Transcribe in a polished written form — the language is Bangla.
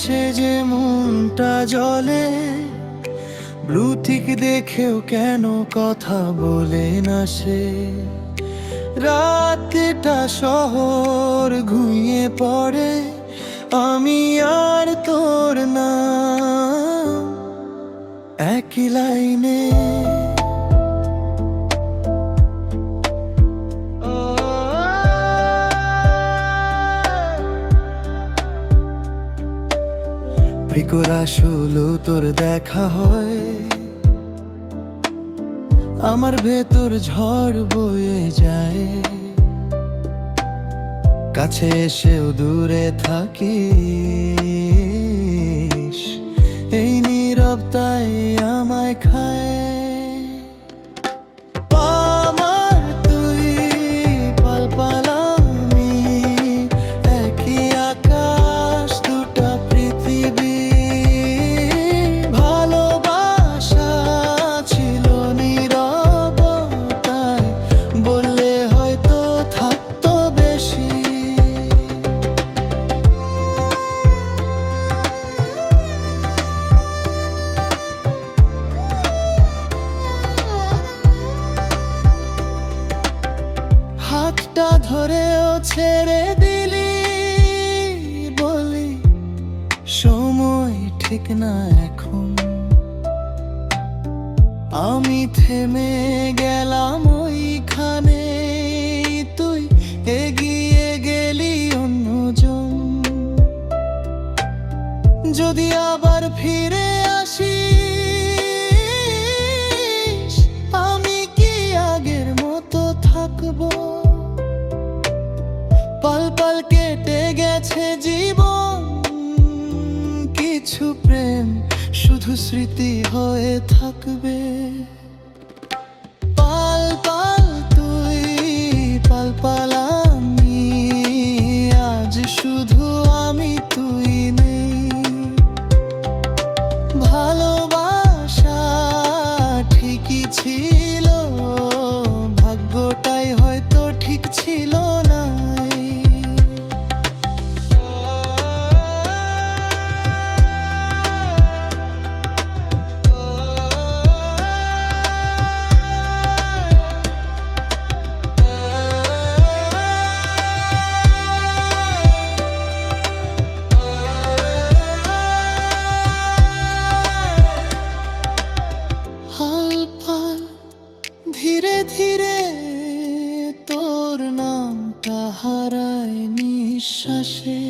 সেজে মনটা জ্বলে, ব্লু টিক দেখেও কেন কথা বলে না সে। রাতটা শহর ঘুমিয়ে পড়ে, আমি আর তোর নাম একই লাইনে। ভিকরা শুলো তোর দেখা হয়, আমার ভেতর ঝড় বয়ে যায়। কাছে এসেও দূরে থাকিস, এই নীরবতাই আমায় খায়। আমার তুই পাল পাল আমি, একই আকাশ দুটা পৃথিবী। ভালোবাসা ছিল নীরবতায়, বললে হয়তো থাকতো বেশি। হাতটা ধরেও ছেড়ে দিলি, বলি সময় ঠিক না এখন। আমি থেমে গেলাম ওইখানে, তুই এগিয়ে গেলি অন্যজন। যদি আবার ফিরে আসিস, আমি কি আগের মতো থাকবো? পাল পাল কেটে গেছে জীবন, কিছু প্রেম শুধু স্মৃতি হয়ে থাকবে। পাল পাল তুই পাল পাল আমি, আজ শুধু আমি তুই নেই। ভালোবাসা ঠিকই ছিল, ভাগ্যটাই হয়তো ঠিক ছিল না। ধীরে ধীরে তোর নামটা হারায় নিঃশ্বাসে।